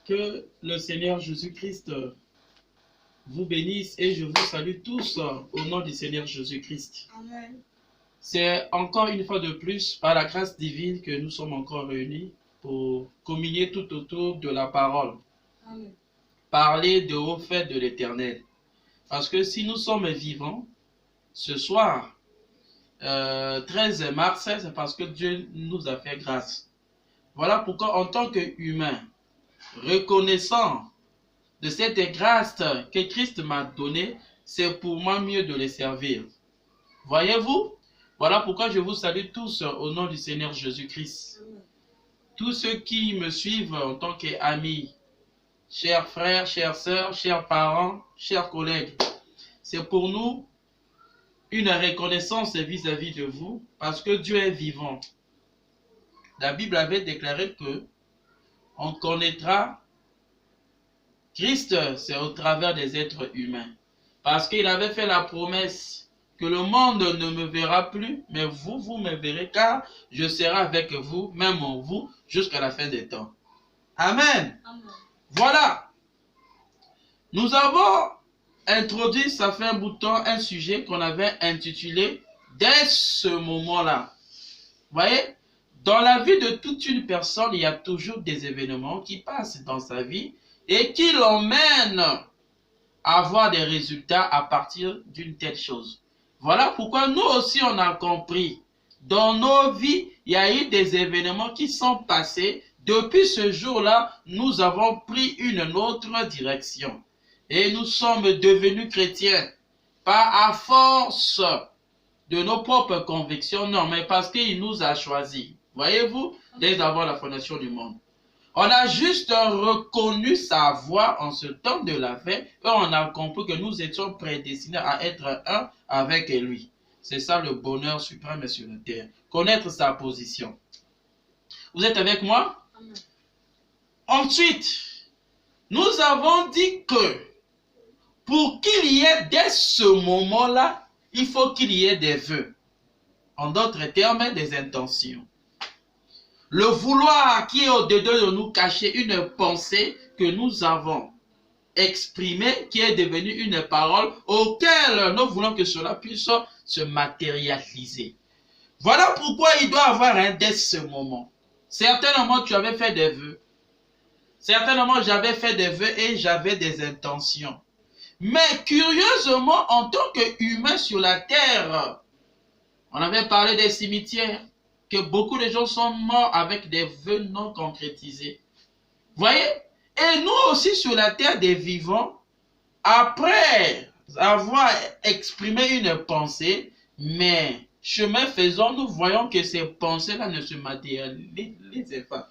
Que le Seigneur Jésus-Christ vous bénisse et je vous salue tous au nom du Seigneur Jésus-Christ. Amen. C'est encore une fois de plus par la grâce divine que nous sommes encore réunis pour communier tout autour de la parole. Amen. Parler de hauts faits de l'Éternel. Parce que si nous sommes vivants, ce soir, 13 mars, c'est parce que Dieu nous a fait grâce. Voilà pourquoi en tant qu'humain, reconnaissant de cette grâce que Christ m'a donnée, c'est pour moi mieux de les servir. Voyez-vous? Voilà pourquoi je vous salue tous au nom du Seigneur Jésus-Christ. Tous ceux qui me suivent en tant qu'amis, chers frères, chères sœurs, chers parents, chers collègues, c'est pour nous une reconnaissance vis-à-vis de vous parce que Dieu est vivant. La Bible avait déclaré que on connaîtra Christ, c'est au travers des êtres humains. Parce qu'il avait fait la promesse que le monde ne me verra plus, mais vous, vous me verrez, car je serai avec vous, même en vous, jusqu'à la fin des temps. Amen. Amen. Voilà. Nous avons introduit, ça fait un bout de temps, un sujet qu'on avait intitulé « Dès ce moment-là ». Vous voyez, dans la vie de toute une personne, il y a toujours des événements qui passent dans sa vie et qui l'emmènent à avoir des résultats à partir d'une telle chose. Voilà pourquoi nous aussi on a compris. Dans nos vies, il y a eu des événements qui sont passés. Depuis ce jour-là, nous avons pris une autre direction. Et nous sommes devenus chrétiens. Pas à force de nos propres convictions, non, mais parce qu'il nous a choisis. Voyez-vous, dès avant la fondation du monde. On a juste reconnu sa voix en ce temps de la fin et on a compris que nous étions prédestinés à être un avec lui. C'est ça le bonheur suprême sur la terre. Connaître sa position. Vous êtes avec moi? Amen. Ensuite, nous avons dit que pour qu'il y ait dès ce moment-là, il faut qu'il y ait des vœux. En d'autres termes, des intentions. Le vouloir qui est au-dedans de nous cacher une pensée que nous avons exprimée, qui est devenue une parole auquel nous voulons que cela puisse se matérialiser. Voilà pourquoi il doit y avoir un dès ce moment. Certainement, tu avais fait des vœux. Certainement, j'avais fait des vœux et j'avais des intentions. Mais curieusement, en tant qu'humain sur la terre, on avait parlé des cimetières, que beaucoup de gens sont morts avec des vœux non concrétisés. Voyez? Et nous aussi sur la terre des vivants, après avoir exprimé une pensée, mais chemin faisant, nous voyons que ces pensées-là ne se matérialisent pas.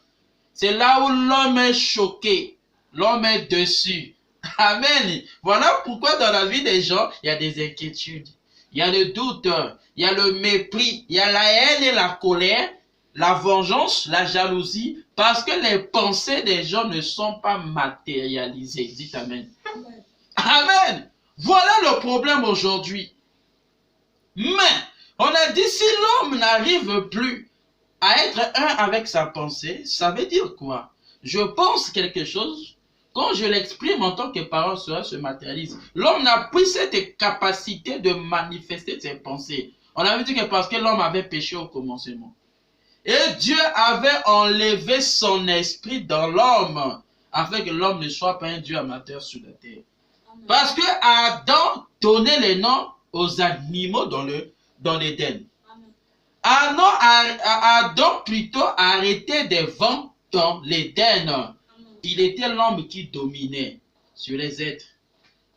C'est là où l'homme est choqué, l'homme est dessus. Amen. Voilà pourquoi dans la vie des gens, il y a des inquiétudes. Il y a le doute, il y a le mépris, il y a la haine et la colère, la vengeance, la jalousie, parce que les pensées des gens ne sont pas matérialisées. Dites Amen. Amen. Amen. Voilà le problème aujourd'hui. Mais, on a dit, si l'homme n'arrive plus à être un avec sa pensée, ça veut dire quoi? Je pense quelque chose. Quand je l'exprime en tant que parole, cela se matérialise. L'homme n'a plus cette capacité de manifester ses pensées. On avait dit que parce que l'homme avait péché au commencement. Et Dieu avait enlevé son esprit dans l'homme, afin que l'homme ne soit pas un Dieu amateur sur la terre. Amen. Parce que Adam donnait les noms aux animaux dans l'Éden. Adam plutôt arrêtait des vents dans l'Éden. Il était l'homme qui dominait sur les êtres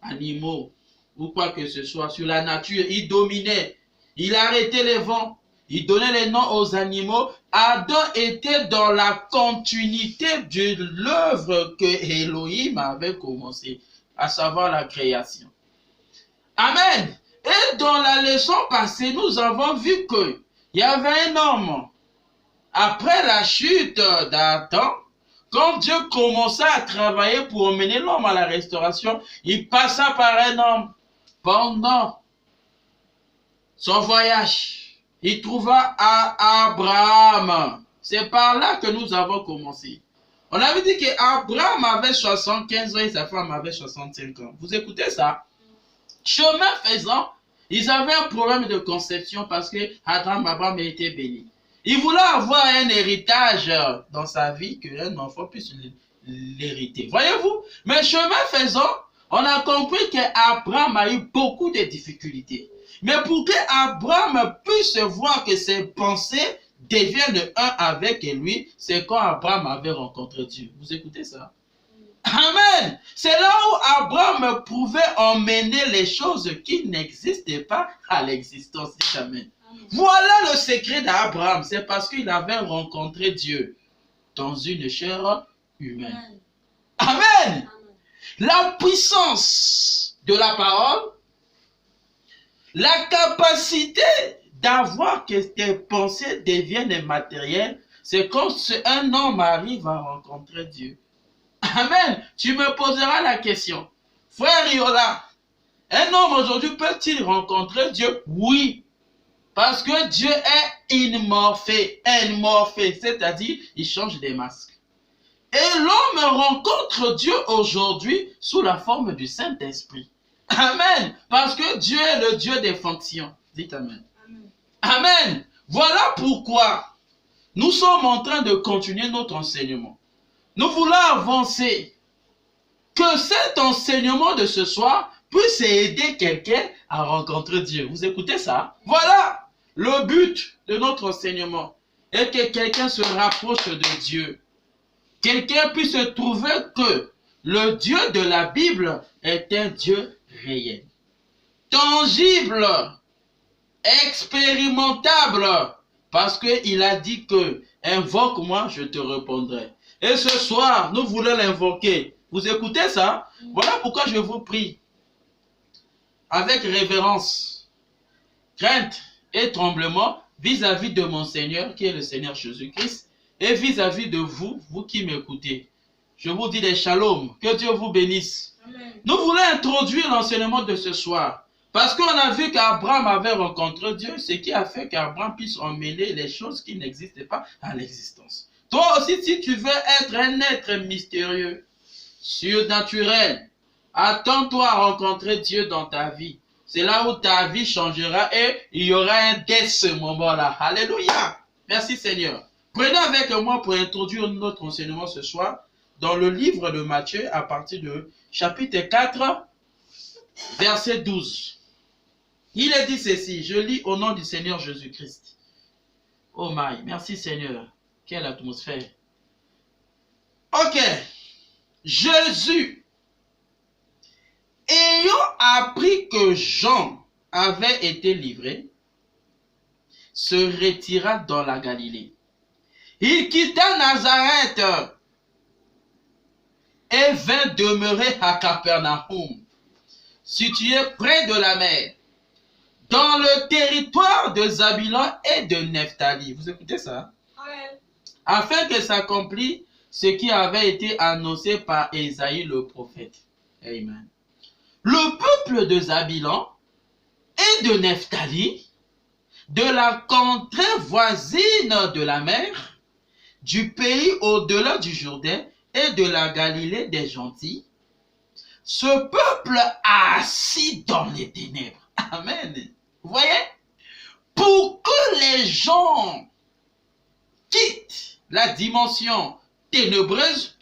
animaux ou quoi que ce soit, sur la nature. Il dominait. Il arrêtait les vents. Il donnait les noms aux animaux. Adam était dans la continuité de l'œuvre que Elohim avait commencé, à savoir la création. Amen. Et dans la leçon passée, nous avons vu qu'il y avait un homme. Après la chute d'Adam, quand Dieu commença à travailler pour emmener l'homme à la restauration, il passa par un homme. Pendant son voyage, il trouva Abraham. C'est par là que nous avons commencé. On avait dit qu'Abraham avait 75 ans et sa femme avait 65 ans. Vous écoutez ça? Chemin faisant, ils avaient un problème de conception parce que Abraham était béni. Il voulait avoir un héritage dans sa vie, qu'un enfant puisse l'hériter. Voyez-vous? Mais chemin faisant, on a compris qu'Abraham a eu beaucoup de difficultés. Mais pour qu'Abraham puisse voir que ses pensées deviennent un avec lui, c'est quand Abraham avait rencontré Dieu. Vous écoutez ça? Amen. C'est là où Abraham pouvait emmener les choses qui n'existaient pas à l'existence. Dites Amen. Voilà le secret d'Abraham. C'est parce qu'il avait rencontré Dieu dans une chair humaine. Amen. Amen. La puissance de la parole, la capacité d'avoir que tes pensées deviennent matérielles, c'est quand un homme arrive à rencontrer Dieu. Amen. Tu me poseras la question. Frère Yola, un homme aujourd'hui peut-il rencontrer Dieu? Oui. Parce que Dieu est immorphé, c'est-à-dire il change des masques. Et l'homme rencontre Dieu aujourd'hui sous la forme du Saint-Esprit. Amen. Parce que Dieu est le Dieu des fonctions. Dites Amen. Amen. Amen. Voilà pourquoi nous sommes en train de continuer notre enseignement. Nous voulons avancer. Que cet enseignement de ce soir puisse aider quelqu'un à rencontrer Dieu. Vous écoutez ça? Voilà le but de notre enseignement. Et que quelqu'un se rapproche de Dieu. Quelqu'un puisse trouver que le Dieu de la Bible est un Dieu réel. Tangible. Expérimentable. Parce qu'il a dit que invoque-moi, je te répondrai. Et ce soir, nous voulons l'invoquer. Vous écoutez ça? Voilà pourquoi je vous prie, avec révérence, crainte et tremblement, vis-à-vis de mon Seigneur, qui est le Seigneur Jésus-Christ, et vis-à-vis de vous, vous qui m'écoutez. Je vous dis des shalom, que Dieu vous bénisse. Amen. Nous voulons introduire l'enseignement de ce soir, parce qu'on a vu qu'Abraham avait rencontré Dieu, ce qui a fait qu'Abraham puisse emmener les choses qui n'existaient pas à l'existence. Toi aussi, si tu veux être un être mystérieux, surnaturel, attends-toi à rencontrer Dieu dans ta vie. C'est là où ta vie changera et il y aura un dès ce moment-là. Alléluia. Merci Seigneur. Prenez avec moi pour introduire notre enseignement ce soir dans le livre de Matthieu à partir de chapitre 4, verset 12. Il est dit ceci, je lis au nom du Seigneur Jésus-Christ. Oh my, merci Seigneur. Quelle atmosphère. Ok. Jésus, ayant appris que Jean avait été livré, se retira dans la Galilée. Il quitta Nazareth et vint demeurer à Capernaum, situé près de la mer, dans le territoire de Zabulon et de Nephtali. Vous écoutez ça? Ouais. Afin que s'accomplisse ce qui avait été annoncé par Ésaïe le prophète. Amen. Le peuple de Zabulon et de Nephtali, de la contrée voisine de la mer, du pays au-delà du Jourdain et de la Galilée des gentils, ce peuple assis dans les ténèbres. Amen. Vous voyez? Pour que les gens quittent la dimension ténébreuse,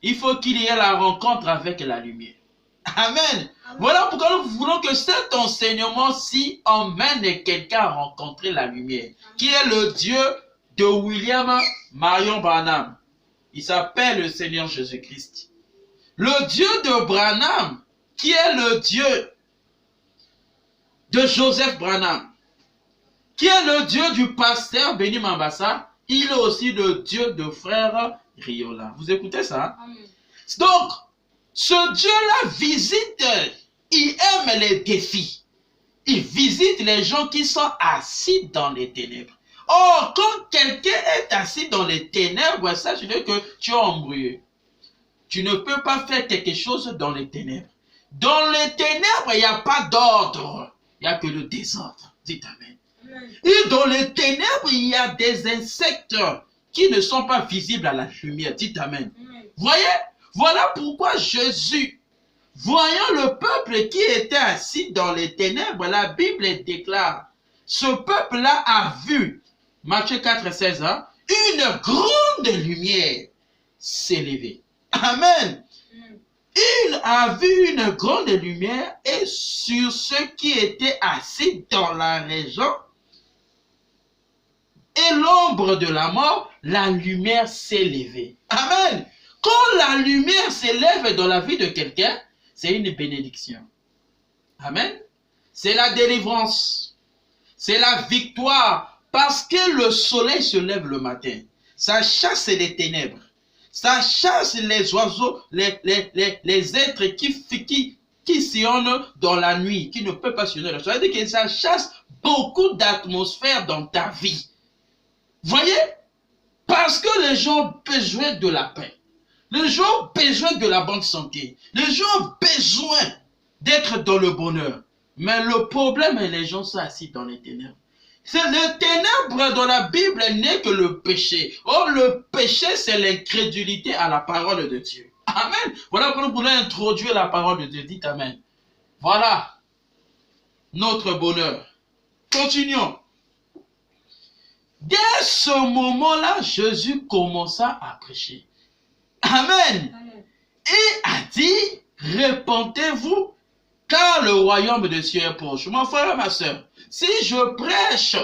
il faut qu'il y ait la rencontre avec la lumière. Amen. Amen. Voilà pourquoi nous voulons que cet enseignement-ci emmène quelqu'un à rencontrer la lumière, qui est le Dieu de William Marion Branham. Il s'appelle le Seigneur Jésus-Christ. Le Dieu de Branham, qui est le Dieu de Joseph Branham, qui est le Dieu du pasteur Béni Mambassa, il est aussi le Dieu de frère Riola. Vous écoutez ça? Amen. Donc, ce Dieu-là visite, il aime les défis. Il visite les gens qui sont assis dans les ténèbres. Or, quand quelqu'un est assis dans les ténèbres, ça veut dire que tu es embrouillé. Tu ne peux pas faire quelque chose dans les ténèbres. Dans les ténèbres, il n'y a pas d'ordre. Il n'y a que le désordre. Dites Amen. Et dans les ténèbres, il y a des insectes qui ne sont pas visibles à la lumière. Dites Amen. Voyez, voilà pourquoi Jésus, voyant le peuple qui était assis dans les ténèbres, la Bible déclare, ce peuple-là a vu, Matthieu 4, 16, hein, une grande lumière s'élever. Amen. Il a vu une grande lumière et sur ceux qui étaient assis dans la région et l'ombre de la mort, la lumière s'est levée. Amen. Quand la lumière s'élève dans la vie de quelqu'un, c'est une bénédiction. Amen. C'est la délivrance. C'est la victoire. Parce que le soleil se lève le matin. Ça chasse les ténèbres. Ça chasse les oiseaux, les êtres qui sillonnent dans la nuit, qui ne peuvent pas sillonner la nuit. Ça veut dire que ça chasse beaucoup d'atmosphère dans ta vie. Voyez? Parce que les gens ont besoin de la paix. Les gens ont besoin de la bonne santé. Les gens ont besoin d'être dans le bonheur. Mais le problème est que les gens sont assis dans les ténèbres. C'est le ténèbre dans la Bible n'est que le péché. Or, le péché, c'est l'incrédulité à la parole de Dieu. Amen. Voilà pourquoi nous voulons introduire la parole de Dieu. Dites Amen. Voilà notre bonheur. Continuons. Dès ce moment-là, Jésus commença à prêcher. Amen. Et a dit, répentez-vous, car le royaume de Dieu est proche. Mon frère et ma soeur, si je prêche,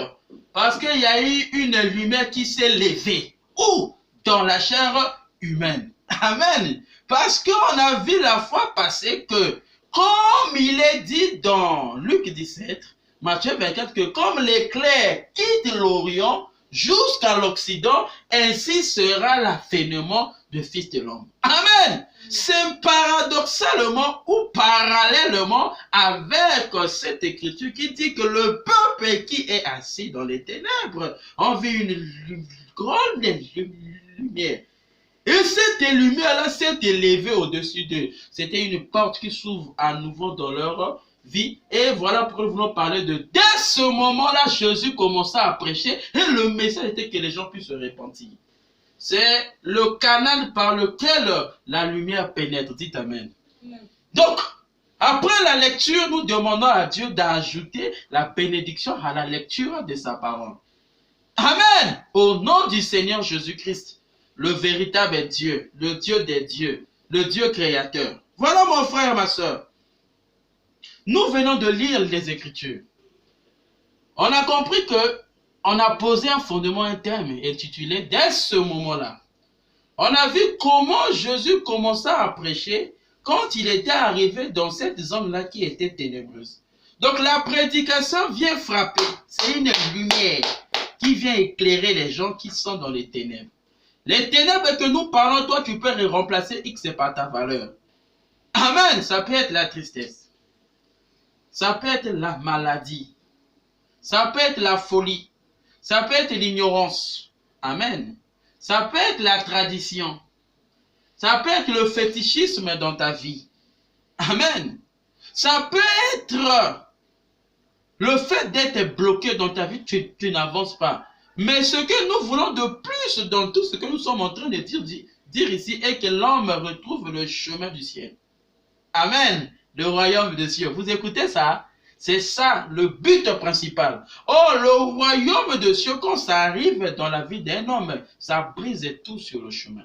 parce qu'il y a eu une lumière qui s'est levée, où? Dans la chair humaine. Amen. Parce qu'on a vu la fois passée que, comme il est dit dans Luc 17, Matthieu 24, que comme l'éclair quitte l'Orient jusqu'à l'Occident, ainsi sera l'avènement du Fils de l'homme. Amen. C'est paradoxalement ou parallèlement avec cette écriture qui dit que le peuple qui est assis dans les ténèbres a vu une grande lumière. Et cette lumière-là s'est élevée au-dessus d'eux. C'était une porte qui s'ouvre à nouveau dans leur vie. Et voilà pourquoi nous voulons parler de... Dès ce moment-là, Jésus commença à prêcher. Et le message était que les gens puissent se repentir. C'est le canal par lequel la lumière pénètre. Dites Amen. Donc, après la lecture, nous demandons à Dieu d'ajouter la bénédiction à la lecture de sa parole. Amen. Au nom du Seigneur Jésus-Christ, le véritable Dieu, le Dieu des dieux, le Dieu créateur. Voilà mon frère, ma soeur. Nous venons de lire les Écritures. On a compris que on a posé un fondement interne intitulé dès ce moment-là. On a vu comment Jésus commença à prêcher quand il était arrivé dans cette zone-là qui était ténébreuse. Donc la prédication vient frapper. C'est une lumière qui vient éclairer les gens qui sont dans les ténèbres. Les ténèbres que nous parlons, toi tu peux les remplacer X par ta valeur. Amen. Ça peut être la tristesse. Ça peut être la maladie. Ça peut être la folie. Ça peut être l'ignorance. Amen. Ça peut être la tradition. Ça peut être le fétichisme dans ta vie. Amen. Ça peut être le fait d'être bloqué dans ta vie, tu n'avances pas. Mais ce que nous voulons de plus dans tout ce que nous sommes en train de dire ici est que l'homme retrouve le chemin du ciel. Amen. Le royaume de Dieu. Vous écoutez ça? C'est ça le but principal. Oh, le royaume de Dieu, quand ça arrive dans la vie d'un homme, ça brise tout sur le chemin.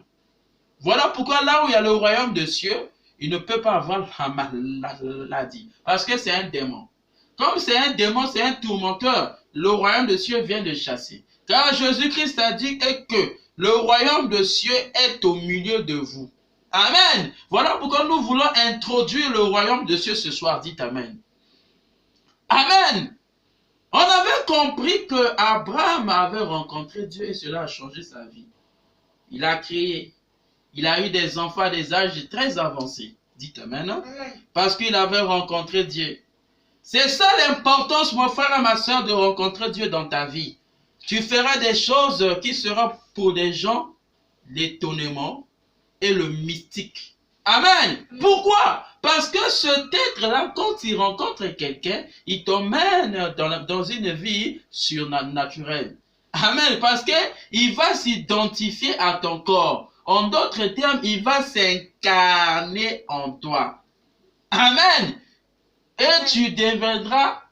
Voilà pourquoi là où il y a le royaume de Dieu, il ne peut pas avoir la maladie. Parce que c'est un démon. Comme c'est un démon, c'est un tourmenteur, le royaume de Dieu vient de chasser. Car Jésus-Christ a dit que le royaume de Dieu est au milieu de vous. Amen. Voilà pourquoi nous voulons introduire le royaume de Dieu ce soir. Dites Amen. Amen. On avait compris que Abraham avait rencontré Dieu et cela a changé sa vie. Il a créé. Il a eu des enfants à des âges très avancés. Dites Amen. Hein? Parce qu'il avait rencontré Dieu. C'est ça l'importance, mon frère et ma soeur, de rencontrer Dieu dans ta vie. Tu feras des choses qui seront pour des gens l'étonnement et le mystique. Amen. Pourquoi? Parce que cet être-là, quand il rencontre quelqu'un, il t'emmène dans une vie surnaturelle. Amen. Parce qu'il va s'identifier à ton corps. En d'autres termes, il va s'incarner en toi. Amen. Et tu deviendras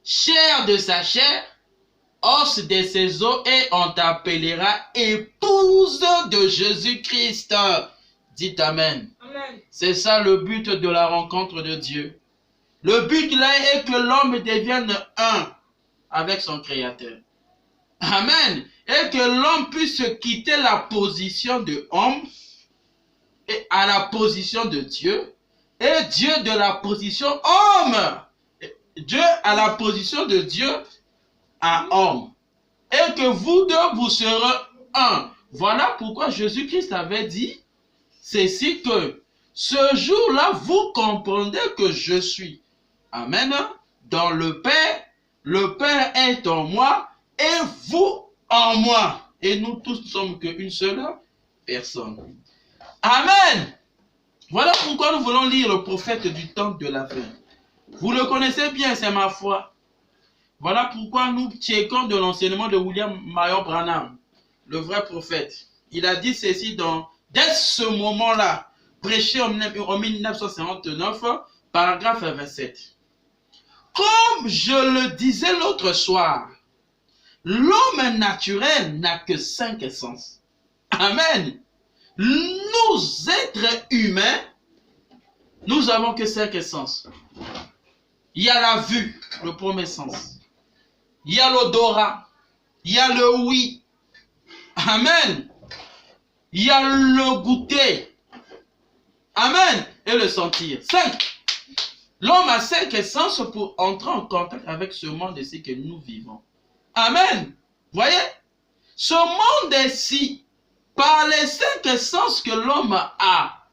chair de sa chair, os de ses os, et on t'appellera épouse de Jésus-Christ. Dites Amen. Amen. C'est ça le but de la rencontre de Dieu. Le but là est que l'homme devienne un avec son Créateur. Amen. Et que l'homme puisse quitter la position de homme et à la position de Dieu. Et Dieu de la position homme. Dieu à la position de Dieu à homme. Et que vous deux, vous serez un. Voilà pourquoi Jésus-Christ avait dit ceci, que ce jour-là, vous comprendrez que je suis. Amen. Dans le Père est en moi et vous en moi. Et nous tous ne sommes qu'une seule personne. Amen. Voilà pourquoi nous voulons lire le prophète du temps de la fin. Vous le connaissez bien, c'est ma foi. Voilà pourquoi nous checkons de l'enseignement de William Marion Branham, le vrai prophète. Il a dit ceci dès ce moment-là, prêché en 1959, paragraphe 27. Comme je le disais l'autre soir, l'homme naturel n'a que 5 sens. Amen. Nous, êtres humains, nous avons que 5 sens. Il y a la vue, le premier sens. Il y a l'odorat. Il y a le oui. Amen. Il y a le goûter. Amen. Et le sentir. 5. L'homme a 5 sens pour entrer en contact avec ce monde-ci que nous vivons. Amen. Voyez? Ce monde-ci, par les 5 sens que l'homme a,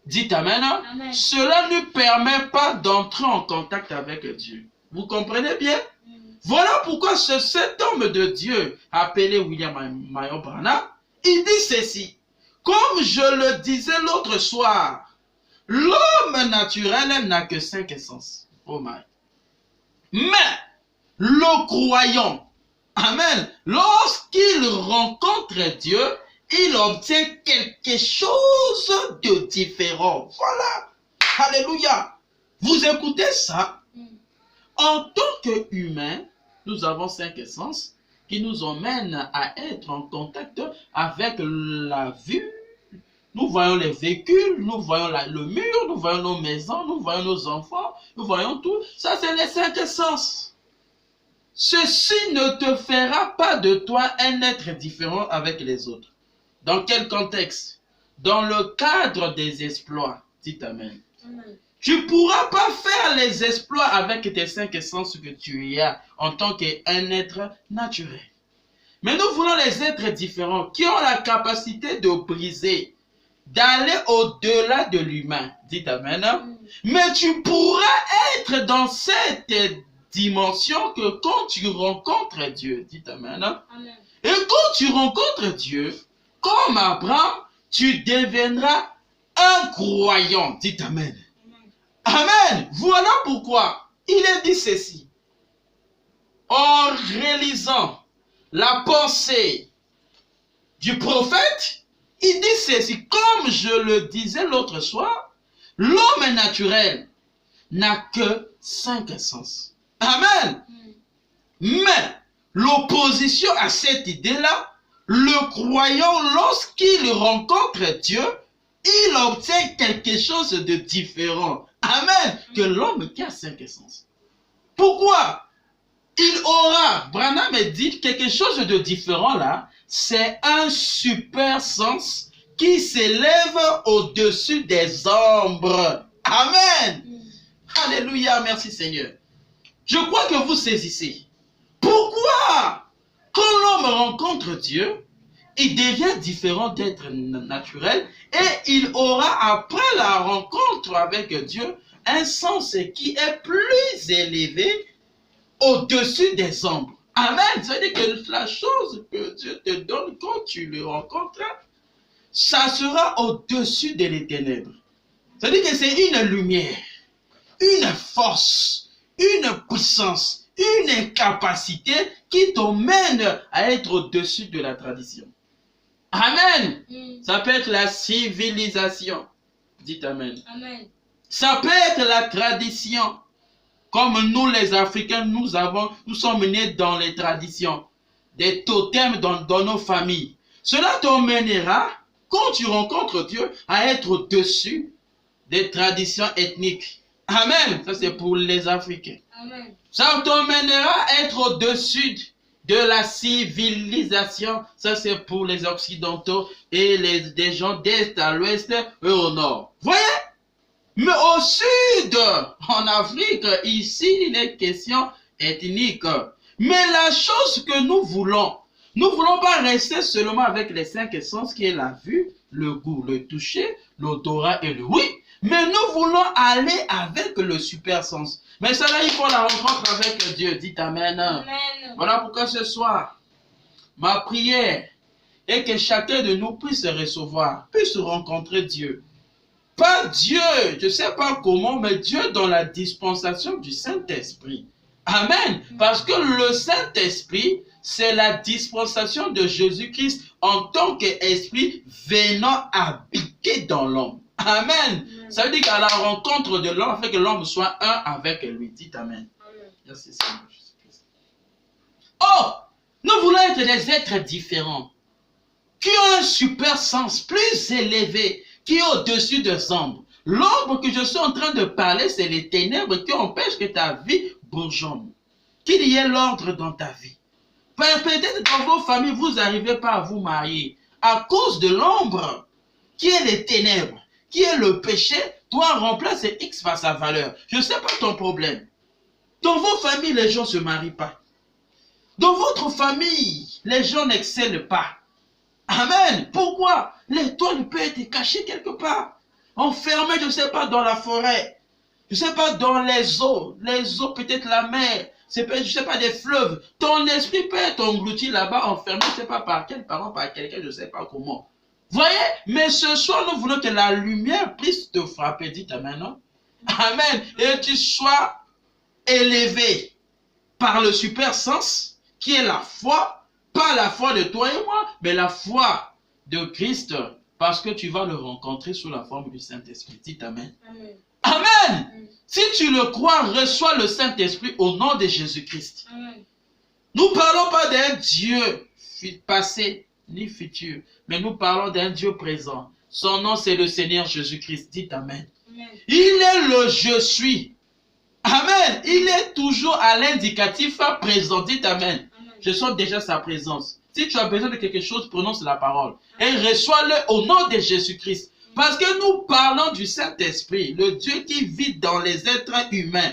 dites Amen, Amen, cela ne permet pas d'entrer en contact avec Dieu. Vous comprenez bien? Voilà pourquoi cet homme de Dieu, appelé William Marion Branham, il dit ceci. Comme je le disais l'autre soir, l'homme naturel n'a que 5 sens. Oh my. Mais le croyant, amen, lorsqu'il rencontre Dieu, il obtient quelque chose de différent. Voilà. Alléluia. Vous écoutez ça? En tant qu'humain, nous avons 5 sens qui nous emmènent à être en contact avec la vue. Nous voyons les véhicules, nous voyons le mur, nous voyons nos maisons, nous voyons nos enfants, nous voyons tout. Ça, c'est les 5 sens. Ceci ne te fera pas de toi un être différent avec les autres. Dans quel contexte? Dans le cadre des exploits. Dites Amen. Amen. Tu ne pourras pas faire les exploits avec tes 5 sens que tu as en tant qu'un être naturel. Mais nous voulons les êtres différents qui ont la capacité de briser, d'aller au-delà de l'humain. Dites Amen. Mais tu pourras être dans cette dimension que quand tu rencontres Dieu. Dites Amen. Amen. Et quand tu rencontres Dieu, comme Abraham, tu deviendras un croyant. Dites Amen. Amen. Voilà pourquoi il est dit ceci. En réalisant la pensée du prophète, il dit ceci. Comme je le disais l'autre soir, l'homme naturel n'a que 5 sens. Amen. Mais l'opposition à cette idée-là, le croyant, lorsqu'il rencontre Dieu, il obtient quelque chose de différent. Amen. Que l'homme qui a 5 sens. Pourquoi? Il aura, Branham dit, quelque chose de différent là. C'est un super sens qui s'élève au-dessus des ombres. Amen. Alléluia, merci Seigneur. Je crois que vous saisissez. Pourquoi? Quand l'homme rencontre Dieu, il devient différent d'être naturel et il aura, après la rencontre avec Dieu, un sens qui est plus élevé au-dessus des ombres. Amen. Ça veut dire que la chose que Dieu te donne quand tu le rencontres, ça sera au-dessus des ténèbres. Ça veut dire que c'est une lumière, une force, une puissance, une incapacité qui t'emmène à être au-dessus de la tradition. Amen. Ça peut être la civilisation. Dites Amen. Amen. Ça peut être la tradition. Comme nous les Africains, nous sommes nés dans les traditions. Des totems dans nos familles. Cela t'emmènera, quand tu rencontres Dieu, à être au-dessus des traditions ethniques. Amen. Ça c'est pour les Africains. Amen. Ça t'emmènera à être au-dessus de la civilisation. Ça c'est pour les Occidentaux et des gens d'Est à l'Ouest et au Nord. Voyez? Mais au Sud, en Afrique, ici, il est question ethnique. Mais la chose que nous voulons pas rester seulement avec les 5 sens qui est la vue, le goût, le toucher, l'odorat et le oui. Mais nous voulons aller avec le super sens. Mais cela, il faut la rencontre avec Dieu. Dites Amen. Amen. Voilà pourquoi ce soir, ma prière est que chacun de nous puisse recevoir, puisse rencontrer Dieu. Pas Dieu, je ne sais pas comment, mais Dieu dans la dispensation du Saint-Esprit. Amen. Parce que le Saint-Esprit, c'est la dispensation de Jésus-Christ en tant qu'esprit venant habiter dans l'homme. Amen. Ça veut dire qu'à la rencontre de l'homme, fait que l'homme soit un avec lui. Dites Amen. Merci Seigneur Jésus-Christ. Oh, nous voulons être des êtres différents, qui ont un super sens plus élevé, qui est au-dessus des ombres. L'ombre que je suis en train de parler, c'est les ténèbres qui empêchent que ta vie bourgeonne. Qu'il y ait l'ordre dans ta vie. Peut-être dans vos familles, vous n'arrivez pas à vous marier à cause de l'ombre, qui est les ténèbres, qui est le péché. Toi, remplace X par sa valeur. Je ne sais pas ton problème. Dans vos familles, les gens ne se marient pas. Dans votre famille, les gens n'excellent pas. Amen. Pourquoi? L'étoile peut être cachée quelque part. Enfermée, je ne sais pas, dans la forêt. Je ne sais pas, dans les eaux peut-être la mer. Je ne sais pas, des fleuves. Ton esprit peut être englouti là-bas, enfermé, je ne sais pas par quel parent, par quelqu'un, je ne sais pas comment. Voyez? Mais ce soir, nous voulons que la lumière puisse te frapper. Dites Amen, non? Amen. Et tu sois élevé par le super sens qui est la foi. Pas la foi de toi et moi, mais la foi de Christ, parce que tu vas le rencontrer sous la forme du Saint-Esprit. Dites Amen. Amen. Amen. Si tu le crois, reçois le Saint-Esprit au nom de Jésus-Christ. Nous ne parlons pas d'un Dieu passé ni futur, mais nous parlons d'un Dieu présent. Son nom, c'est le Seigneur Jésus-Christ. Dites Amen. Amen. Il est le je suis. Amen. Il est toujours à l'indicatif présent. Dites Amen. Je sens déjà sa présence. Si tu as besoin de quelque chose, prononce la parole. Et reçois-le au nom de Jésus-Christ. Parce que nous parlons du Saint-Esprit, le Dieu qui vit dans les êtres humains.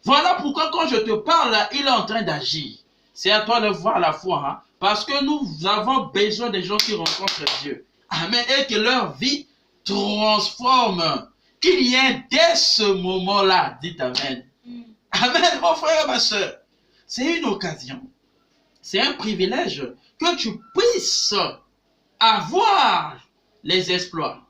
Voilà pourquoi quand je te parle, il est en train d'agir. C'est à toi de voir la foi. Hein? Parce que nous avons besoin des gens qui rencontrent Dieu. Amen. Et que leur vie transforme. Qu'il y ait dès ce moment-là, dites Amen. Amen, mon frère et ma soeur. C'est une occasion. C'est un privilège que tu puisses avoir les exploits,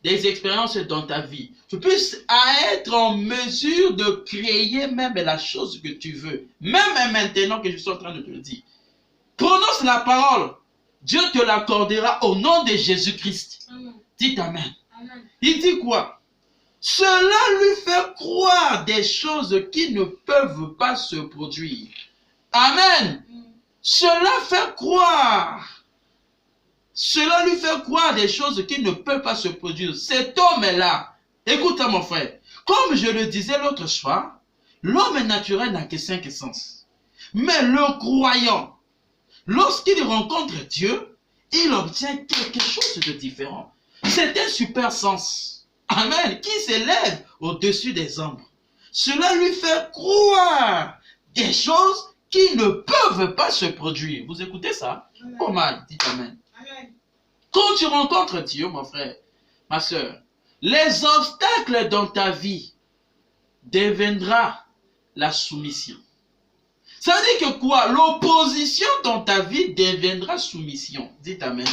des expériences dans ta vie. Tu puisses être en mesure de créer même la chose que tu veux. Même maintenant que je suis en train de te le dire. Prononce la parole. Dieu te l'accordera au nom de Jésus-Christ. Dites Amen. Amen. Il dit quoi? Cela lui fait croire des choses qui ne peuvent pas se produire. Amen. Cela fait croire. Cela lui fait croire des choses qui ne peuvent pas se produire. Cet homme-là, écoute mon frère, comme je le disais l'autre soir, l'homme naturel n'a que 5 sens. Mais le croyant, lorsqu'il rencontre Dieu, il obtient quelque chose de différent. C'est un super sens. Amen. Qui s'élève au-dessus des ombres. Cela lui fait croire des choses qui ne peuvent pas se produire. Vous écoutez ça? Comment? Dites Amen. Amen. Quand tu rencontres Dieu, mon frère, ma soeur, les obstacles dans ta vie deviendra la soumission. Ça veut dire que quoi? L'opposition dans ta vie deviendra soumission. Dites Amen.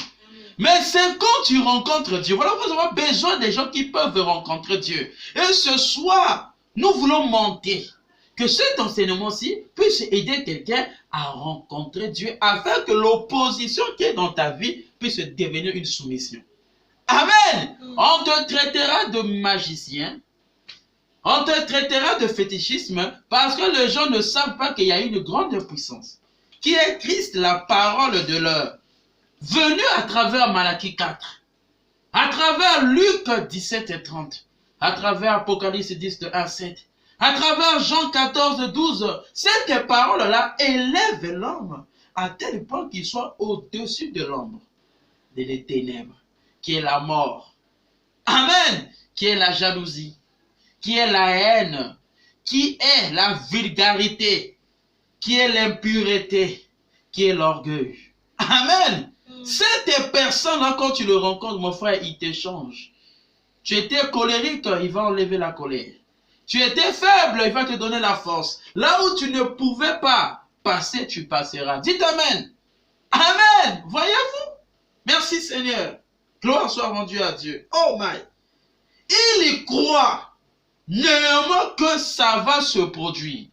Mais c'est quand tu rencontres Dieu. Voilà pourquoi nous avons besoin des gens qui peuvent rencontrer Dieu. Et ce soir, nous voulons monter. Que cet enseignement-ci puisse aider quelqu'un à rencontrer Dieu afin que l'opposition qui est dans ta vie puisse devenir une soumission. Amen. On te traitera de magicien. On te traitera de fétichisme parce que les gens ne savent pas qu'il y a une grande puissance qui est Christ, la parole de l'heure, venu à travers Malachie 4, à travers Luc 17 et 30, à travers Apocalypse 10 de 1 à 7, à travers Jean 14, 12. Cette parole-là élève l'homme à tel point qu'il soit au-dessus de l'ombre, des ténèbres, qui est la mort. Amen. Qui est la jalousie, qui est la haine, qui est la vulgarité, qui est l'impureté, qui est l'orgueil. Amen. Cette personne-là, quand tu le rencontres, mon frère, il t'échange. Tu étais colérique, il va enlever la colère. Tu étais faible, il va te donner la force. Là où tu ne pouvais pas passer, tu passeras. Dites Amen. Amen. Voyez-vous? Merci Seigneur. Gloire soit rendue à Dieu. Oh my. Il y croit néanmoins que ça va se produire.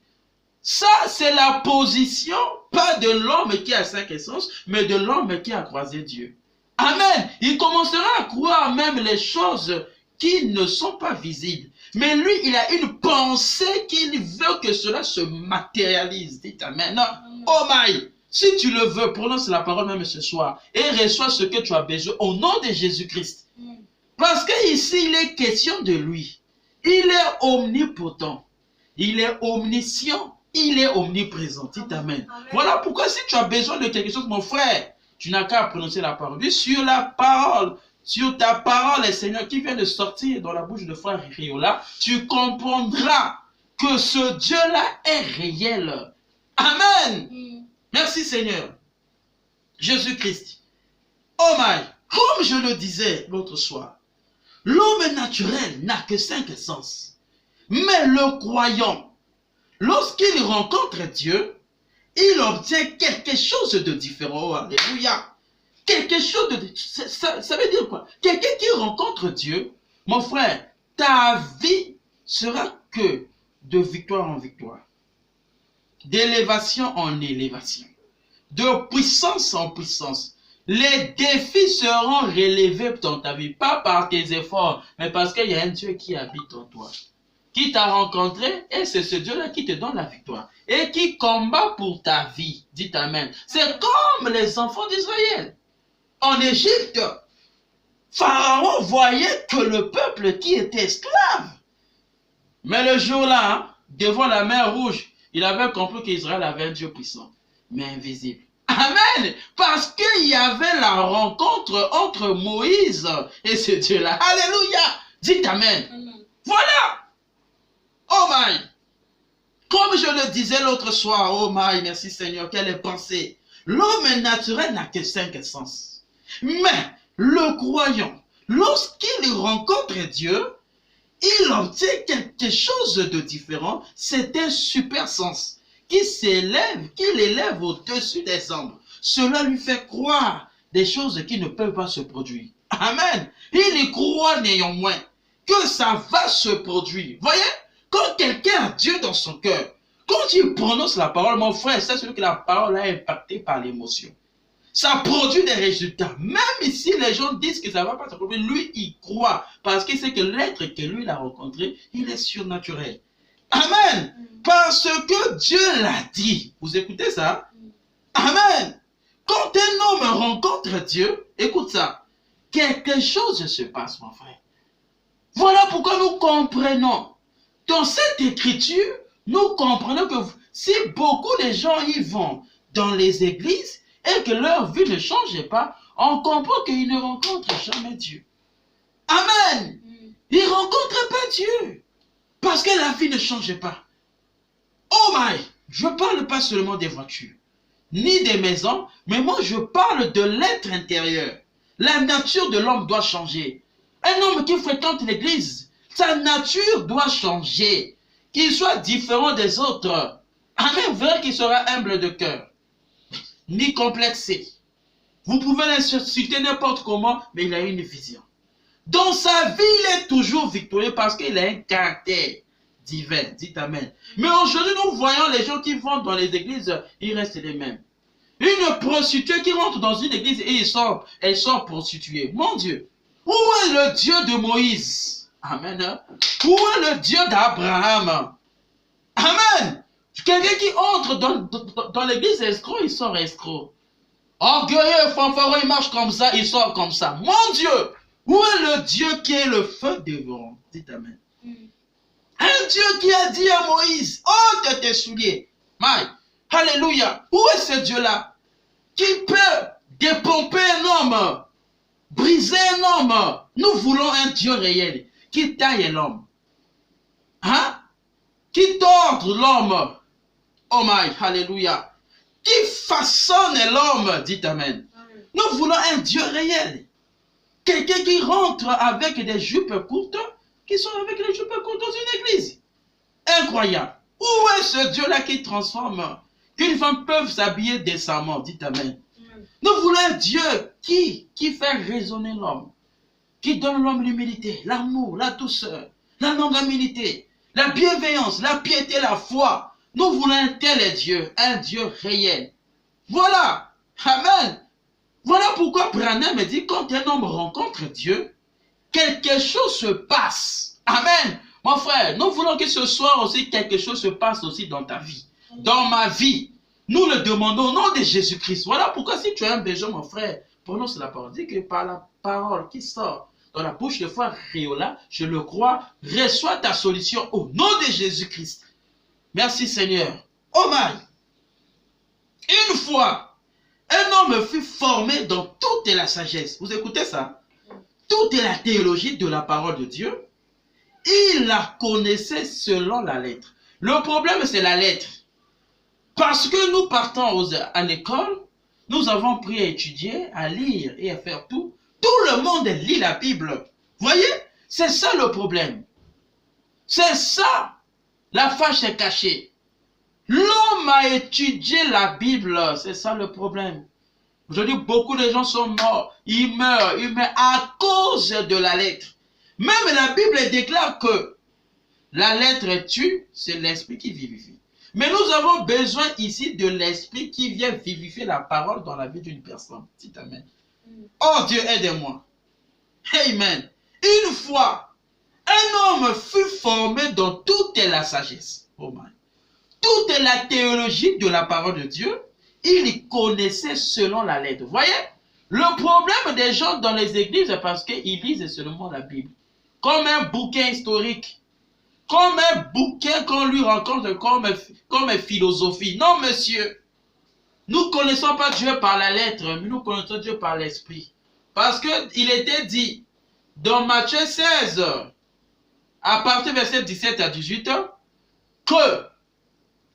Ça, c'est la position, pas de l'homme qui a 5 essences, mais de l'homme qui a croisé Dieu. Amen. Il commencera à croire même les choses qui ne sont pas visibles. Mais lui, il a une pensée qu'il veut que cela se matérialise. Dites Amen. Non. Oh my. Si tu le veux, prononce la parole même ce soir et reçois ce que tu as besoin au nom de Jésus-Christ. Parce qu'ici, il est question de lui. Il est omnipotent. Il est omniscient. Il est omniprésent. Dites Amen. Voilà pourquoi si tu as besoin de quelque chose, mon frère, tu n'as qu'à prononcer la parole. Dis sur la parole, sur ta parole, Seigneur, qui vient de sortir dans la bouche de frère Riola, tu comprendras que ce Dieu-là est réel. Amen. Merci Seigneur. Jésus-Christ. Oh my. Comme je le disais l'autre soir, l'homme naturel n'a que 5 sens. Mais le croyant, lorsqu'il rencontre Dieu, il obtient quelque chose de différent. Oh, alléluia. Quelque chose de... Ça veut dire quoi? Quelqu'un qui rencontre Dieu, mon frère, ta vie sera que de victoire en victoire. D'élévation en élévation. De puissance en puissance. Les défis seront relevés dans ta vie. Pas par tes efforts, mais parce qu'il y a un Dieu qui habite en toi. Qui t'a rencontré, et c'est ce Dieu-là qui te donne la victoire. Et qui combat pour ta vie. Dites Amen. C'est comme les enfants d'Israël. En Égypte, Pharaon voyait que le peuple qui était esclave. Mais le jour-là, hein, devant la mer Rouge, il avait compris qu'Israël avait un Dieu puissant, mais invisible. Amen. Parce qu'il y avait la rencontre entre Moïse et ce Dieu-là. Alléluia. Dites Amen. Amen. Voilà. Oh my. Comme je le disais l'autre soir, oh my, merci Seigneur, quelle pensée. L'homme naturel n'a que 5 sens. Mais le croyant, lorsqu'il rencontre Dieu, il obtient quelque chose de différent. C'est un super sens qui s'élève, qui l'élève au-dessus des ombres. Cela lui fait croire des choses qui ne peuvent pas se produire. Amen. Il y croit néanmoins que ça va se produire. Voyez, quand quelqu'un a Dieu dans son cœur, quand il prononce la parole, mon frère, c'est celui que la parole a impacté par l'émotion. Ça produit des résultats. Même si les gens disent que ça ne va pas se produire, lui, il croit. Parce qu'il sait que l'être que lui, il a rencontré, il est surnaturel. Amen. Parce que Dieu l'a dit. Vous écoutez ça? Amen. Quand un homme rencontre Dieu, écoute ça, quelque chose se passe, mon frère. Voilà pourquoi nous comprenons. Dans cette écriture, nous comprenons que si beaucoup de gens y vont dans les églises, et que leur vie ne change pas, on comprend qu'ils ne rencontrent jamais Dieu. Amen. Ils ne rencontrent pas Dieu. Parce que la vie ne change pas. Oh my, je ne parle pas seulement des voitures, ni des maisons, mais moi je parle de l'être intérieur. La nature de l'homme doit changer. Un homme qui fréquente l'église, sa nature doit changer. Qu'il soit différent des autres. Amen, vous verrez qu'il sera humble de cœur. Ni complexé. Vous pouvez l'insulter n'importe comment, mais il a une vision. Dans sa vie, il est toujours victorieux parce qu'il a un caractère divin. Dites Amen. Mais aujourd'hui, nous voyons les gens qui vont dans les églises, ils restent les mêmes. Une prostituée qui rentre dans une église et elle sort prostituée. Mon Dieu, où est le Dieu de Moïse? Amen. Où est le Dieu d'Abraham? Amen. Quelqu'un qui entre dans l'église escroc, il sort escroc. Orgueilleux, fanfaron, il marche comme ça, il sort comme ça. Mon Dieu, où est le Dieu qui est le feu dévorant? Dites Amen. Un Dieu qui a dit à Moïse, ôte tes souliers. Maï, alléluia. Où est ce Dieu-là qui peut dépomper un homme, briser un homme? Nous voulons un Dieu réel qui taille l'homme. Hein? Qui tord l'homme. Oh my, alléluia. Qui façonne l'homme, dites Amen. Nous voulons un Dieu réel. Quelqu'un qui rentre avec des jupes courtes, qui sont avec les jupes courtes dans une église. Incroyable. Où est ce Dieu-là qui transforme, qu'une femme peut s'habiller décemment, dites Amen. Nous voulons un Dieu qui fait résonner l'homme, qui donne à l'homme l'humilité, l'amour, la douceur, la longanimité, la bienveillance, la piété, la foi. Nous voulons un tel Dieu, un Dieu réel. Voilà. Amen. Voilà pourquoi Branham me dit, quand un homme rencontre Dieu, quelque chose se passe. Amen. Mon frère, nous voulons que ce soir aussi, quelque chose se passe aussi dans ta vie, dans ma vie. Nous le demandons au nom de Jésus-Christ. Voilà pourquoi si tu as un besoin, mon frère, prononce la parole. Dis que par la parole qui sort dans la bouche de foi Réola, je le crois, reçois ta solution au nom de Jésus-Christ. Merci Seigneur. Oh my! Une fois, un homme fut formé dans toute la sagesse. Vous écoutez ça? Toute la théologie de la parole de Dieu. Il la connaissait selon la lettre. Le problème, c'est la lettre. Parce que nous partons à l'école, nous avons pris à étudier, à lire et à faire tout. Tout le monde lit la Bible. Voyez? C'est ça le problème. C'est ça. La fâche est cachée. L'homme a étudié la Bible. C'est ça le problème. Aujourd'hui, beaucoup de gens sont morts. Ils meurent à cause de la lettre. Même la Bible déclare que la lettre tue, c'est l'esprit qui vivifie. Mais nous avons besoin ici de l'esprit qui vient vivifier la parole dans la vie d'une personne. Dites Amen. Oh Dieu, aide-moi. Amen. Une fois, un homme fut formé dans toute la sagesse. Oh my. Toute la théologie de la parole de Dieu, il connaissait selon la lettre. Voyez, le problème des gens dans les églises, c'est parce qu'ils lisent seulement la Bible. Comme un bouquin historique. Comme un bouquin qu'on lui rencontre comme philosophie. Non, monsieur. Nous ne connaissons pas Dieu par la lettre, mais nous connaissons Dieu par l'esprit. Parce qu'il était dit dans Matthieu 16, à partir du verset 17 à 18, que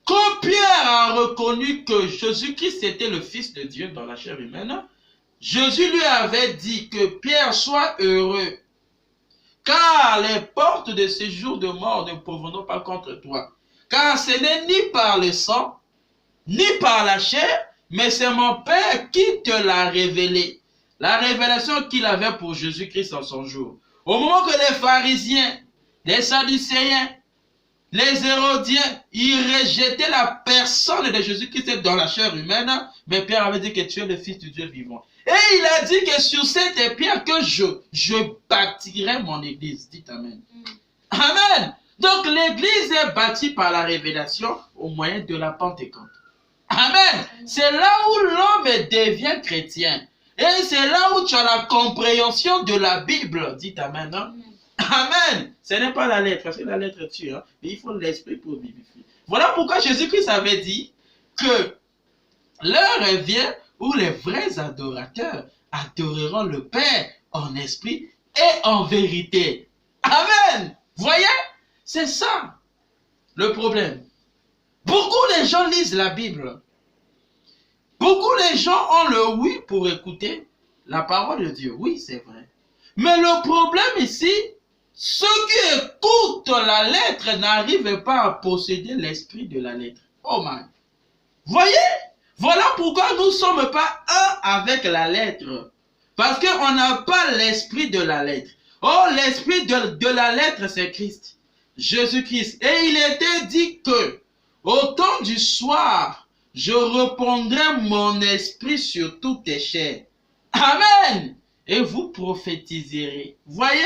quand Pierre a reconnu que Jésus-Christ était le Fils de Dieu dans la chair humaine, Jésus lui avait dit que Pierre soit heureux, car les portes de ce jour de mort ne proviendront pas contre toi. Car ce n'est ni par le sang, ni par la chair, mais c'est mon Père qui te l'a révélé. La révélation qu'il avait pour Jésus-Christ en son jour. Au moment que les pharisiens, les sadducéens, les hérodiens, ils rejetaient la personne de Jésus-Christ dans la chair humaine, mais Pierre avait dit que tu es le Fils du Dieu vivant. Et il a dit que sur cette pierre que je bâtirai mon église. Dites Amen. Amen. Donc l'église est bâtie par la révélation au moyen de la Pentecôte. Amen. C'est là où l'homme devient chrétien. Et c'est là où tu as la compréhension de la Bible. Dites Amen. Non? Amen. Ce n'est pas la lettre, parce que la lettre tue. Hein? Mais il faut l'esprit pour vivifier. Voilà pourquoi Jésus-Christ avait dit que l'heure vient où les vrais adorateurs adoreront le Père en esprit et en vérité. Amen. Voyez? C'est ça le problème. Beaucoup de gens lisent la Bible. Beaucoup de gens ont le oui pour écouter la parole de Dieu. Oui, c'est vrai. Mais le problème ici, ceux qui écoutent la lettre n'arrivent pas à posséder l'esprit de la lettre. Oh man. Voyez? Voilà pourquoi nous ne sommes pas un avec la lettre. Parce qu'on n'a pas l'esprit de la lettre. Oh, l'esprit de la lettre, c'est Christ. Jésus-Christ. Et il était dit que, au temps du soir, je répandrai mon esprit sur toutes tes chairs. Amen. Et vous prophétiserez. Voyez?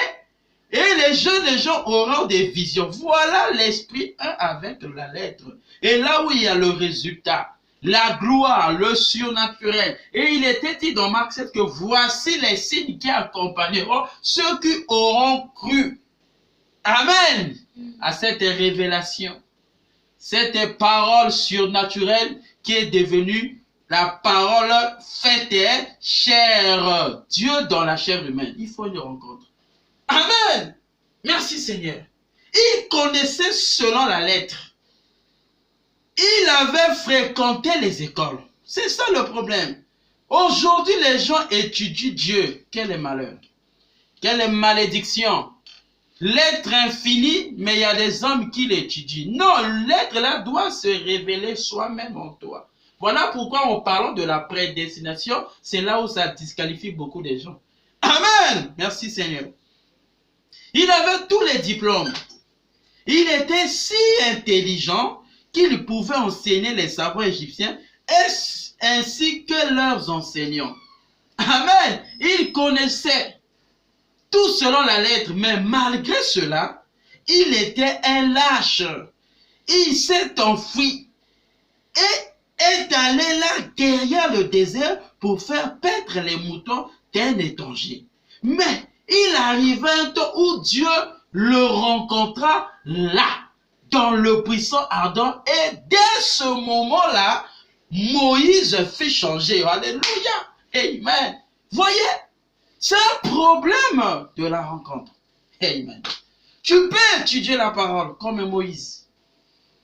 Et les gens auront des visions. Voilà l'esprit un avec la lettre. Et là où il y a le résultat, la gloire, le surnaturel. Et il était dit dans Marc 7 que voici les signes qui accompagneront ceux qui auront cru. Amen. À cette révélation, cette parole surnaturelle qui est devenue la parole faite et chair. Dieu dans la chair humaine. Il faut une rencontre. Amen. Merci Seigneur. Il connaissait selon la lettre. Il avait fréquenté les écoles. C'est ça le problème. Aujourd'hui, les gens étudient Dieu. Quel malheur. Quelle malédiction. L'être infini, mais il y a des hommes qui l'étudient. Non, l'être là doit se révéler soi-même en toi. Voilà pourquoi en parlant de la prédestination, c'est là où ça disqualifie beaucoup de gens. Amen. Merci Seigneur. Il avait tous les diplômes. Il était si intelligent qu'il pouvait enseigner les savoirs égyptiens ainsi que leurs enseignants. Amen. Il connaissait tout selon la lettre, mais malgré cela, il était un lâche. Il s'est enfui et est allé là derrière le désert pour faire paître les moutons d'un étranger. Mais il arriva un temps où Dieu le rencontra là, dans le buisson ardent, et dès ce moment-là, Moïse fit changer. Alléluia. Amen. Voyez, c'est un problème de la rencontre. Amen. Tu peux étudier la parole comme Moïse.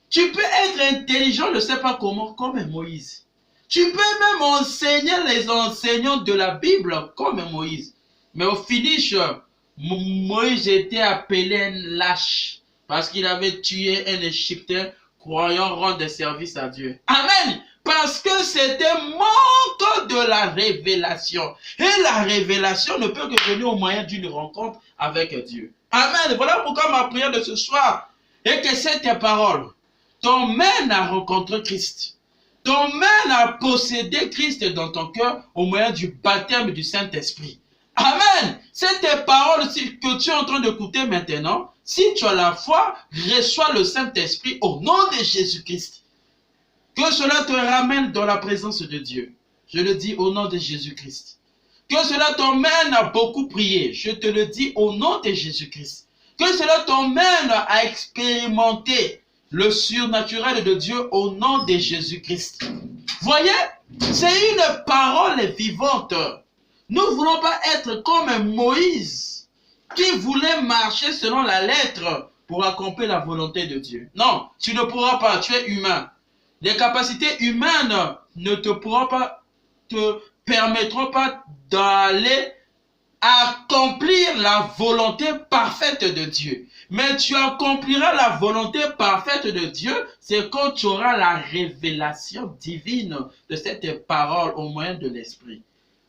Tu peux être intelligent, je ne sais pas comment, comme Moïse. Tu peux même enseigner les enseignants de la Bible comme Moïse. Mais au finish, Moïse était appelé un lâche parce qu'il avait tué un Égyptien croyant rendre service à Dieu. Amen. Parce que c'était manque de la révélation. Et la révélation ne peut que venir au moyen d'une rencontre avec Dieu. Amen. Voilà pourquoi ma prière de ce soir est que cette parole t'emmène à rencontrer Christ. T'emmène à posséder Christ dans ton cœur au moyen du baptême du Saint-Esprit. Amen. Cette parole que tu es en train d'écouter maintenant, si tu as la foi, reçois le Saint-Esprit au nom de Jésus-Christ. Que cela te ramène dans la présence de Dieu. Je le dis au nom de Jésus-Christ. Que cela t'emmène à beaucoup prier. Je te le dis au nom de Jésus-Christ. Que cela t'emmène à expérimenter le surnaturel de Dieu au nom de Jésus-Christ. Voyez, c'est une parole vivante. Nous ne voulons pas être comme Moïse qui voulait marcher selon la lettre pour accomplir la volonté de Dieu. Non, tu ne pourras pas, tu es humain. Les capacités humaines ne te permettront pas d'aller accomplir la volonté parfaite de Dieu. Mais tu accompliras la volonté parfaite de Dieu, c'est quand tu auras la révélation divine de cette parole au moyen de l'Esprit.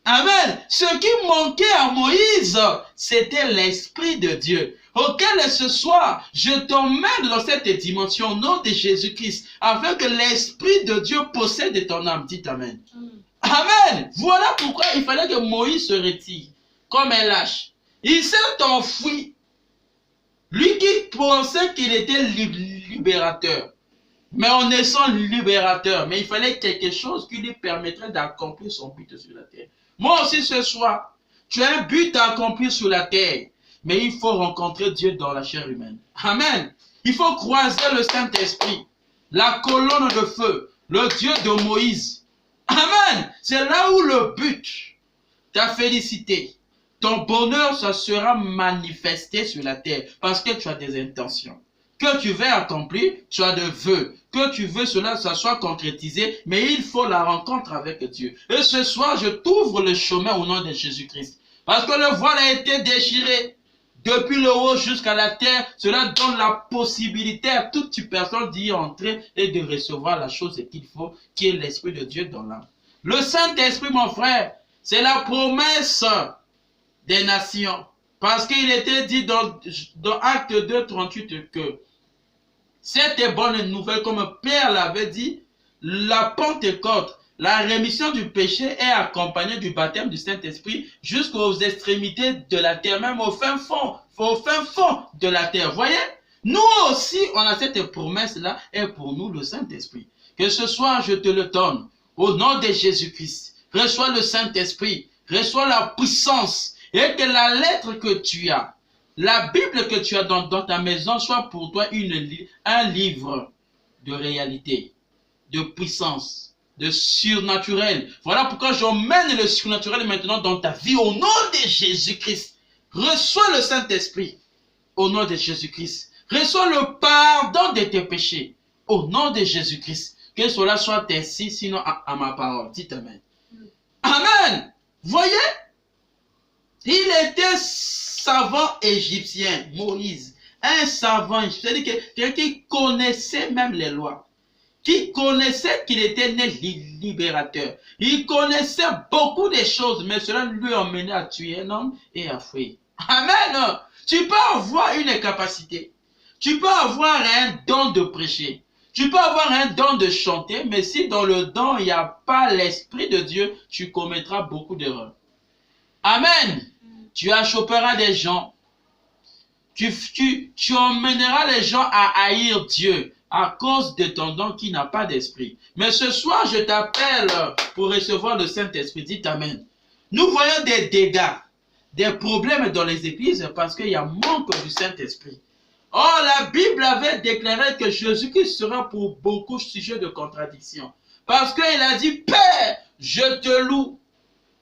Amen. Ce qui manquait à Moïse, c'était l'Esprit de Dieu. Auquel ce soir, je t'emmène dans cette dimension au nom de Jésus-Christ, afin que l'Esprit de Dieu possède ton âme. Dites Amen. Amen. Voilà pourquoi il fallait que Moïse se retire, comme un lâche. Il s'est enfui. Lui qui pensait qu'il était libérateur. Mais en naissant libérateur, mais il fallait quelque chose qui lui permettrait d'accomplir son but sur la terre. Moi aussi ce soir, tu as un but à accomplir sur la terre, mais il faut rencontrer Dieu dans la chair humaine. Amen. Il faut croiser le Saint-Esprit, la colonne de feu, le Dieu de Moïse. Amen. C'est là où le but, ta félicité, ton bonheur, ça sera manifesté sur la terre parce que tu as des intentions. Que tu veux accomplir, tu as des vœux. Que tu veux cela, ça soit concrétisé, mais il faut la rencontre avec Dieu. Et ce soir, je t'ouvre le chemin au nom de Jésus-Christ. Parce que le voile a été déchiré depuis le haut jusqu'à la terre. Cela donne la possibilité à toute personne d'y entrer et de recevoir la chose qu'il faut, qui est l'Esprit de Dieu dans l'âme. Le Saint-Esprit, mon frère, c'est la promesse des nations. Parce qu'il était dit dans Acte 2, 38 que cette bonne nouvelle, comme Pierre l'avait dit, la Pentecôte, la rémission du péché est accompagnée du baptême du Saint-Esprit jusqu'aux extrémités de la terre, même au fin fond de la terre. Voyez, nous aussi, on a cette promesse-là, et pour nous, le Saint-Esprit. Que ce soir, je te le donne, au nom de Jésus-Christ. Reçois le Saint-Esprit, reçois la puissance, et que la lettre que tu as, la Bible que tu as dans ta maison, soit pour toi un livre de réalité, de puissance, de surnaturel. Voilà pourquoi j'emmène le surnaturel maintenant dans ta vie au nom de Jésus-Christ. Reçois le Saint-Esprit au nom de Jésus-Christ. Reçois le pardon de tes péchés au nom de Jésus-Christ. Que cela soit ainsi, sinon à ma parole. Dites Amen. Amen. Voyez, il était savant égyptien, Moïse. Un savant égyptien, c'est-à-dire quelqu'un qui connaissait même les lois, qui connaissait qu'il était né libérateur. Il connaissait beaucoup de choses, mais cela lui a emmené à tuer un homme et à fuir. Amen. Tu peux avoir une capacité, tu peux avoir un don de prêcher, tu peux avoir un don de chanter, mais si dans le don il n'y a pas l'Esprit de Dieu, tu commettras beaucoup d'erreurs. Amen. Tu achopperas des gens, tu emmèneras les gens à haïr Dieu à cause de ton don qui n'a pas d'esprit. Mais ce soir, je t'appelle pour recevoir le Saint-Esprit. Dites Amen. Nous voyons des dégâts, des problèmes dans les églises parce qu'il y a manque du Saint-Esprit. Or, la Bible avait déclaré que Jésus-Christ sera pour beaucoup sujet de contradiction. Parce qu'il a dit, Père, je te loue,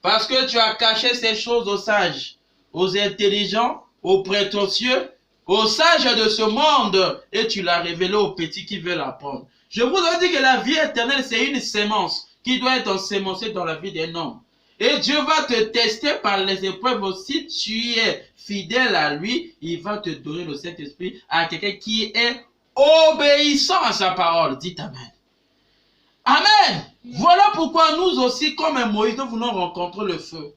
parce que tu as caché ces choses aux sages, aux intelligents, aux prétentieux, aux sages de ce monde, et tu l'as révélé aux petits qui veulent apprendre. Je vous ai dit que la vie éternelle, c'est une sémence qui doit être ensémencée dans la vie d'un homme. Et Dieu va te tester par les épreuves. Si tu es fidèle à lui, il va te donner le Saint-Esprit à quelqu'un qui est obéissant à sa parole. Dites Amen. Amen. Voilà pourquoi nous aussi, comme Moïse, nous voulons rencontrer le feu.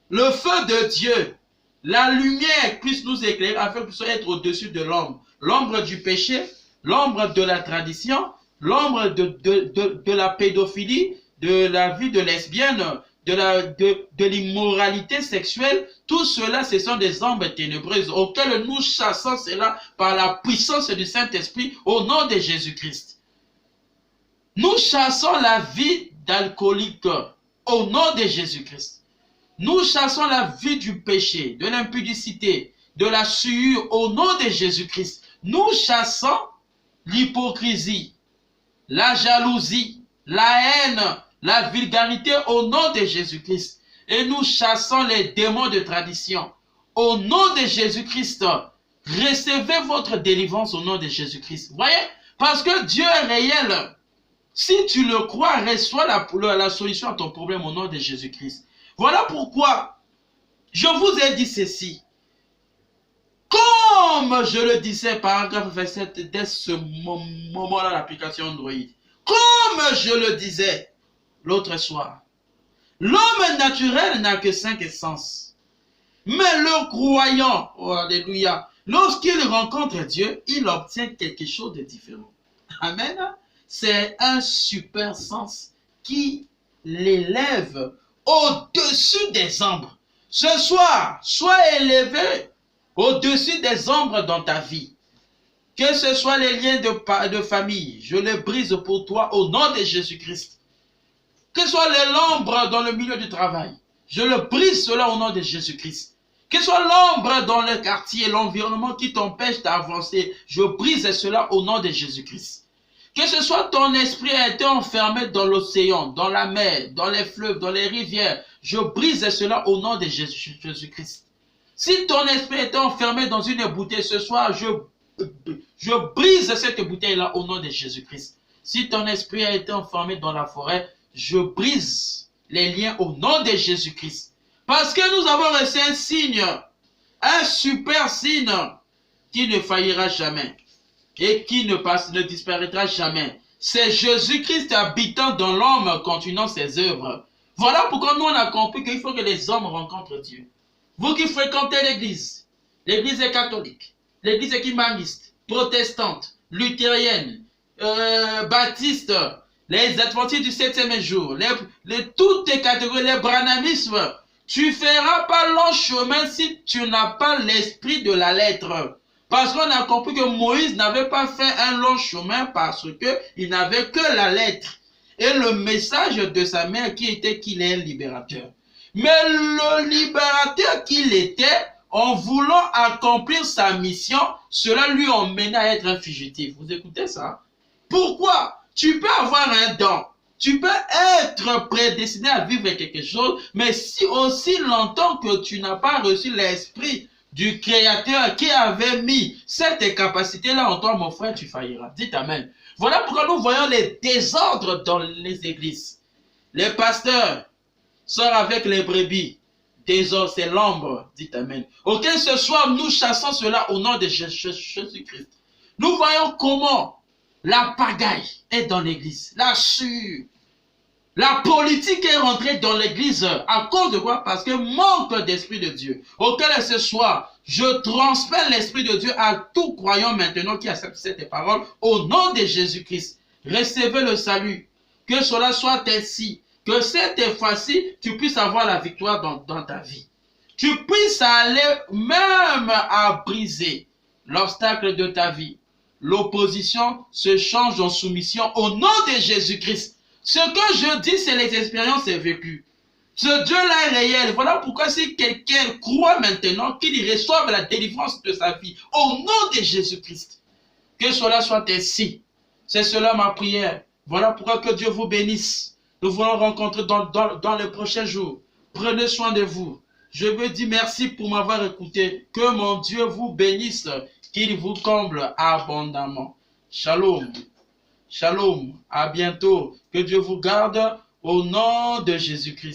Le feu de Dieu. La lumière puisse nous éclairer afin que nous puissions être au-dessus de l'ombre. L'ombre du péché, l'ombre de la tradition, l'ombre de la pédophilie, de la vie de lesbienne, de l'immoralité sexuelle. Tout cela, ce sont des ombres ténébreuses auxquelles nous chassons cela par la puissance du Saint-Esprit au nom de Jésus-Christ. Nous chassons la vie d'alcoolique au nom de Jésus-Christ. Nous chassons la vie du péché, de l'impudicité, de la souillure au nom de Jésus-Christ. Nous chassons l'hypocrisie, la jalousie, la haine, la vulgarité au nom de Jésus-Christ. Et nous chassons les démons de tradition. Au nom de Jésus-Christ, recevez votre délivrance au nom de Jésus-Christ. Voyez, parce que Dieu est réel. Si tu le crois, reçois la solution à ton problème au nom de Jésus-Christ. Voilà pourquoi je vous ai dit ceci. Comme je le disais, paragraphe 27, dès ce moment-là, l'application Android. Comme je le disais l'autre soir, l'homme naturel n'a que 5 sens. Mais le croyant, oh alléluia, lorsqu'il rencontre Dieu, il obtient quelque chose de différent. Amen. C'est un super sens qui l'élève au-dessus des ombres. Ce soir, sois élevé au-dessus des ombres dans ta vie. Que ce soit les liens de famille, je les brise pour toi au nom de Jésus-Christ. Que ce soit l'ombre dans le milieu du travail, je le brise cela au nom de Jésus-Christ. Que ce soit l'ombre dans le quartier, l'environnement qui t'empêche d'avancer, je brise cela au nom de Jésus-Christ. Que ce soit ton esprit a été enfermé dans l'océan, dans la mer, dans les fleuves, dans les rivières, je brise cela au nom de Jésus-Christ. Si ton esprit est enfermé dans une bouteille ce soir, je brise cette bouteille-là au nom de Jésus-Christ. Si ton esprit a été enfermé dans la forêt, je brise les liens au nom de Jésus-Christ. Parce que nous avons reçu un signe, un super signe qui ne faillira jamais et qui ne disparaîtra jamais. C'est Jésus-Christ habitant dans l'homme, continuant ses œuvres. Voilà pourquoi nous on a compris qu'il faut que les hommes rencontrent Dieu. Vous qui fréquentez l'église est catholique, l'église est écuméniste, protestante, luthérienne, baptiste, les adventistes du 7e jour, toutes les catégories, les branhamismes, tu ne feras pas long chemin si tu n'as pas l'esprit de la lettre. Parce qu'on a compris que Moïse n'avait pas fait un long chemin parce qu'il n'avait que la lettre. Et le message de sa mère qui était qu'il est un libérateur. Mais le libérateur qu'il était, en voulant accomplir sa mission, cela lui emmenait à être un fugitif. Vous écoutez ça? Pourquoi? Tu peux avoir un don. Tu peux être prédestiné à vivre quelque chose, mais si aussi longtemps que tu n'as pas reçu l'esprit du Créateur qui avait mis cette capacité-là en toi, mon frère, tu failliras. Dites Amen. Voilà pourquoi nous voyons les désordres dans les églises. Les pasteurs sortent avec les brebis. Désordre, c'est l'ombre. Dites Amen. Ok, ce soir, nous chassons cela au nom de Jésus-Christ. Nous voyons comment la pagaille est dans l'église. La sueur. La politique est rentrée dans l'église. À cause de quoi? Parce que manque d'esprit de Dieu. Auquel ce soir, je transmets l'esprit de Dieu à tout croyant maintenant qui accepte cette parole. Au nom de Jésus-Christ. Recevez le salut. Que cela soit ainsi. Que cette fois-ci, tu puisses avoir la victoire dans ta vie. Tu puisses aller même à briser l'obstacle de ta vie. L'opposition se change en soumission au nom de Jésus-Christ. Ce que je dis, c'est les expériences vécues. Ce Dieu-là est réel. Voilà pourquoi si quelqu'un croit maintenant qu'il reçoive la délivrance de sa vie, au nom de Jésus-Christ, que cela soit ainsi. C'est cela ma prière. Voilà pourquoi que Dieu vous bénisse. Nous voulons rencontrer dans les prochains jours. Prenez soin de vous. Je veux dire merci pour m'avoir écouté. Que mon Dieu vous bénisse. Qu'il vous comble abondamment. Shalom. Shalom. À bientôt. Que Dieu vous garde au nom de Jésus-Christ.